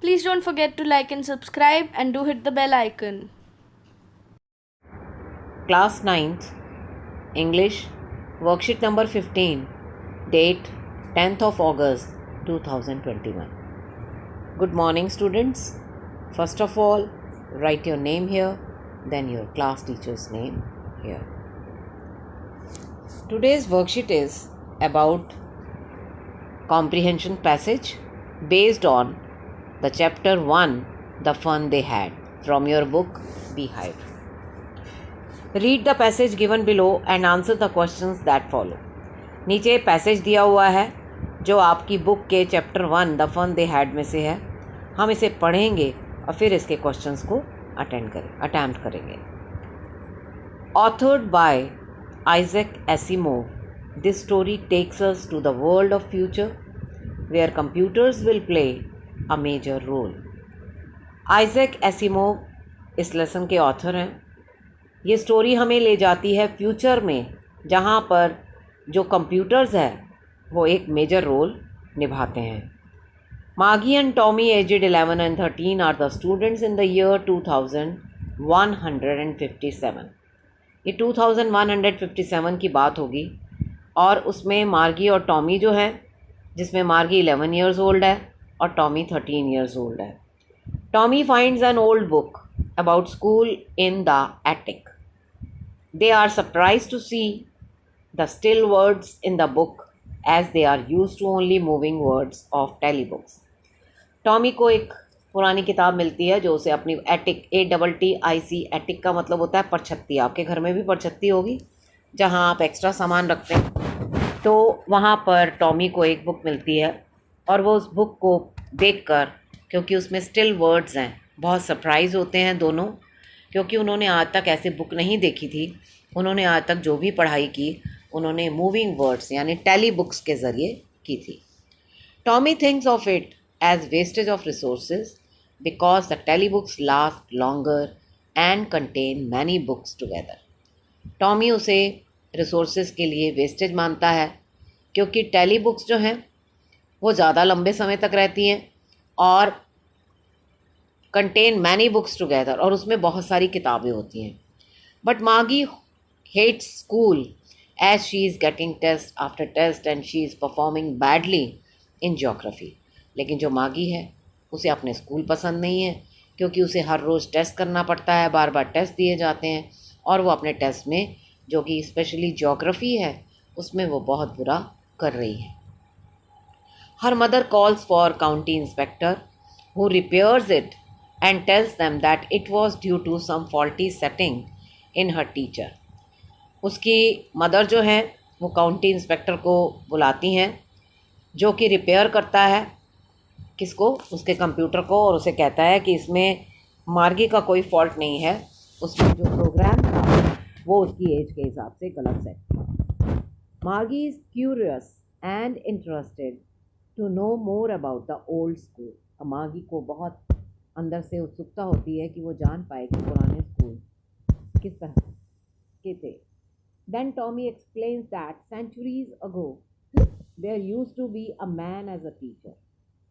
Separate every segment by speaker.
Speaker 1: Please don't forget to like and subscribe and do hit the bell icon.
Speaker 2: Class 9th, English, worksheet number 15, date 10th of August 2021. Good morning, students. First of all, write your name here, then your class teacher's name here. Today's worksheet is about comprehension passage based on the chapter 1, The Fun They Had, from your book Beehive. Read the passage given below and answer the questions that follow. नीचे passage दिया हुआ है जो आपकी book के chapter 1 the fun they had में से है. हम इसे पढ़ेंगे और फिर इसके क्वेश्चंस को अटैम्प्ट करेंगे. Authored by Isaac Asimov, this story takes us to the world of future where computers will play a major role. Isaac Asimov इस लेसन के ऑथर हैं. ये स्टोरी हमें ले जाती है फ्यूचर में जहाँ पर जो कंप्यूटर्स है वो एक मेजर रोल निभाते हैं. मागी and Tommy aged 11 and 13 are the students in the year 2157. ये 2157 की बात होगी और उसमें मार्गी और टॉमी जो है, जिसमें मार्गी 11 years old है और टॉमी 13 years old है. Tommy finds N old book about school in the attic. They are surprised to see the still words in the book as they are used to only moving words of telebooks. Tommy को एक पुरानी किताब मिलती है जो उसे अपनी attic ATTIC attic का मतलब होता है परछत्ती. आपके घर में भी परछत्ती होगी जहाँ आप एक्स्ट्रा सामान रखते हैं. तो वहाँ पर टॉमी को एक बुक मिलती है और वो उस बुक को देखकर, क्योंकि उसमें स्टिल वर्ड्स हैं, बहुत सरप्राइज़ होते हैं दोनों, क्योंकि उन्होंने आज तक ऐसे बुक नहीं देखी थी. उन्होंने आज तक जो भी पढ़ाई की उन्होंने मूविंग वर्ड्स यानी टेली बुक्स के ज़रिए की थी. Tommy thinks of it as wastage of resources because the tele books last longer and contain many books together. Tommy उसे रिसोर्सेज के लिए वेस्टेज मानता है क्योंकि टेली बुक्स जो हैं वो ज़्यादा लंबे समय तक रहती हैं और कंटेन मैनी बुक्स टुगेदर, और उसमें बहुत सारी किताबें होती हैं. बट मागी hates school as she is getting test after test and she is performing badly in geography. लेकिन जो मागी है उसे अपने स्कूल पसंद नहीं है क्योंकि उसे हर रोज़ टेस्ट करना पड़ता है, बार बार टेस्ट दिए जाते हैं और वो अपने टेस्ट में, जो कि स्पेशली ज्योग्राफी है, उसमें वो बहुत बुरा कर रही है. Her mother calls for county inspector who repairs it and tells them that it was due to some faulty setting in her teacher. उसकी मदर जो है वो काउंटी इंस्पेक्टर को बुलाती हैं जो कि रिपेयर करता है किसको, उसके कंप्यूटर को, और उसे कहता है कि इसमें मार्गी का कोई फॉल्ट नहीं है, उसमें जो प्रोग्राम था वो उसकी एज के हिसाब से गलत सेट था. Margie is curious and interested to know more about the old school. मागी को बहुत अंदर से उत्सुकता होती है कि वो जान पाए कि पुराने स्कूल किस तरह के थे. Then Tommy explains that centuries ago there used to be a man as a teacher.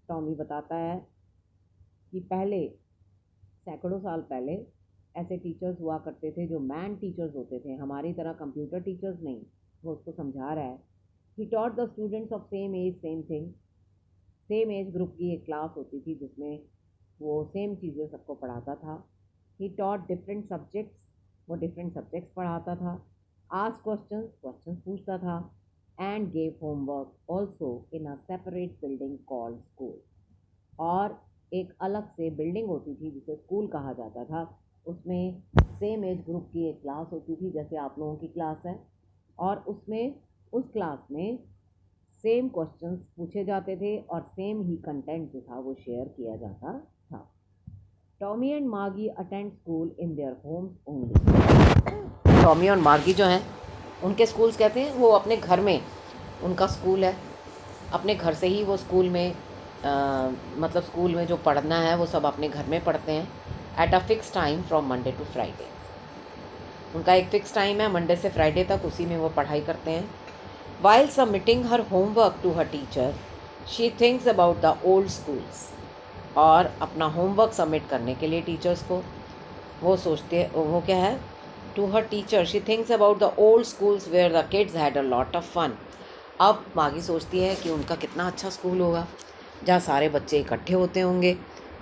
Speaker 2: Tommy बताता है कि पहले, सैकड़ों साल पहले, ऐसे टीचर्स हुआ करते थे जो मैन टीचर्स होते थे, हमारी तरह कंप्यूटर टीचर्स नहीं. वो उसको समझा रहा है. He taught the students of same age same thing. Same age group की एक क्लास होती थी जिसमें वो सेम चीज़ें सबको पढ़ाता था. ही टॉट डिफरेंट सब्जेक्ट्स, वो डिफरेंट सब्जेक्ट्स पढ़ाता था. आस्क क्वेश्चंस पूछता था. And gave homework also in a separate building called school. और एक अलग से बिल्डिंग होती थी जिसे स्कूल कहा जाता था. उसमें सेम एज ग्रुप की एक क्लास होती थी जैसे आप लोगों की क्लास है, और उसमें उस क्लास में सेम क्वेश्चंस पूछे जाते थे और सेम ही कंटेंट जो था वो शेयर किया जाता था. टॉमी एंड मार्गी attend school in their homes only. Tommy और मार्गी जो हैं उनके स्कूल्स कहते हैं वो अपने घर में, उनका स्कूल है, अपने घर से ही वो स्कूल में मतलब स्कूल में जो पढ़ना है वो सब अपने घर में पढ़ते हैं. At a fix time from Monday to Friday. उनका एक फ़िक्स टाइम है, मंडे से फ्राइडे तक, उसी में वो पढ़ाई करते हैं. While submitting her homework to her teacher, she thinks about the old schools. और अपना होमवर्क सबमिट करने के लिए टीचर्स को। वो सोचती है, वो क्या है, to her teacher she thinks about the old schools where the kids had a lot of fun. अब मागी सोचती है कि उनका कितना अच्छा स्कूल होगा, जहाँ सारे बच्चे इकट्ठे होते होंगे,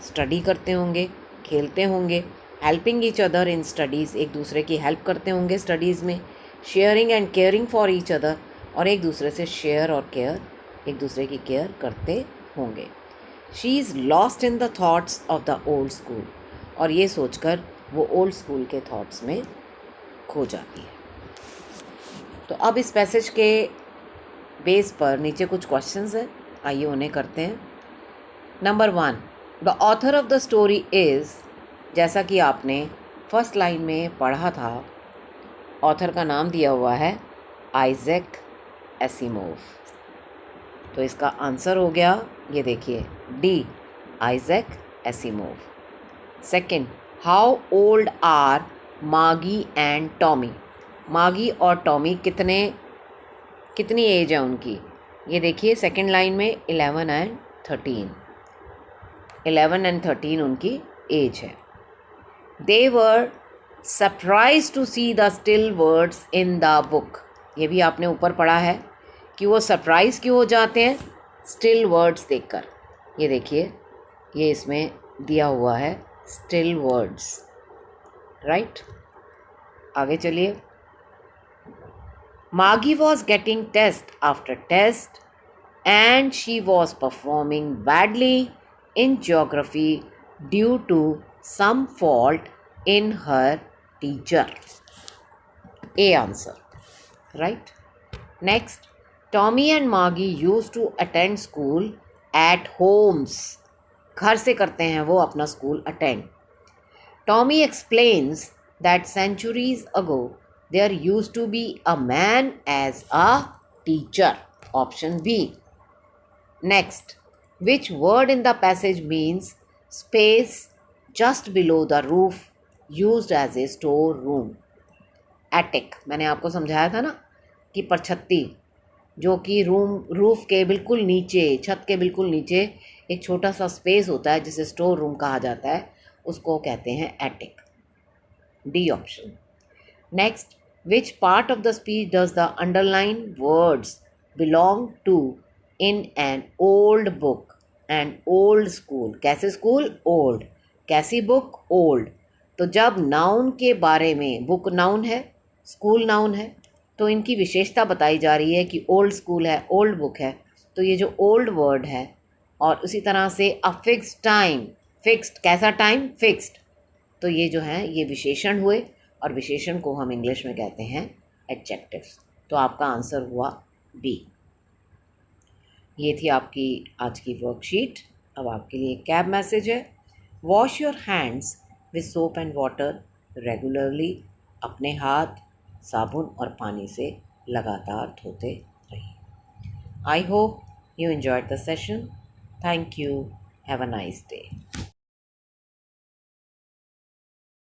Speaker 2: स्टडी करते होंगे, खेलते होंगे, helping each other in studies, एक दूसरे की हेल्प करते होंगे स्टडीज़ में, sharing and caring for each other, और एक दूसरे से शेयर और केयर, एक दूसरे की केयर करते होंगे। She is lost in the thoughts of the old school, और ये सोचकर वो ओल्ड स्कूल के थॉट्स में खो जाती है। तो अब इस पैसेज के बेस पर नीचे कुछ क्वेश्चंस हैं, आइए उन्हें करते हैं। Number 1, the author of the story is, जैसा कि आपने फर्स्ट लाइन में पढ़ा था, ऑथर का नाम दिया हुआ है आइजैक एसिमोव। तो इसका आंसर हो गया, ये देखिए, D, Isaac Asimov. Second, how old are मागी एंड टॉमी। मागी और टॉमी कितनी एज है उनकी, ये देखिए सेकंड लाइन में 11 एंड 13, 11 एंड 13 उनकी एज है। They were surprise to see the still words in the book. ये भी आपने ऊपर पढ़ा है कि वो सरप्राइज क्यों हो जाते हैं स्टिल वर्ड्स देखकर। ये देखिए, ये इसमें दिया हुआ है स्टिल वर्ड्स, राइट। आगे चलिए। मागी was getting test after test and she was performing badly in geography due to some fault in her teacher. A answer, right? Next, Tommy and Maggie used to attend school at homes. घर से करते हैं वो अपना school attend. Tommy explains that centuries ago there used to be a man as a teacher. Option B. Next, which word in the passage means space just below the roof used as a store room? Attic, मैंने आपको समझाया था ना कि परछत्ती, जो कि roof के बिल्कुल नीचे, छत के बिल्कुल नीचे एक छोटा सा स्पेस होता है जिसे स्टोर रूम कहा जाता है, उसको कहते हैं attic. D option. Next, which part of the speech does the underline words belong to in an old book and old school? कैसे स्कूल? ओल्ड। कैसी बुक? ओल्ड। तो जब नाउन के बारे में, बुक नाउन है, स्कूल नाउन है, तो इनकी विशेषता बताई जा रही है कि ओल्ड स्कूल है, ओल्ड बुक है, तो ये जो ओल्ड वर्ड है, और उसी तरह से अ फिक्स्ड टाइम, फिक्स्ड, कैसा टाइम? फिक्स्ड। तो ये जो है ये विशेषण हुए, और विशेषण को हम इंग्लिश में कहते हैं एडजेक्टिव्स। तो आपका आंसर हुआ बी। ये थी आपकी आज की वर्कशीट। अब आपके लिए कैब मैसेज है, wash your hands with soap and water regularly. अपने हाथ साबुन और पानी से लगातार धोते रहिए। I hope you enjoyed the session. Thank you. Have a nice day.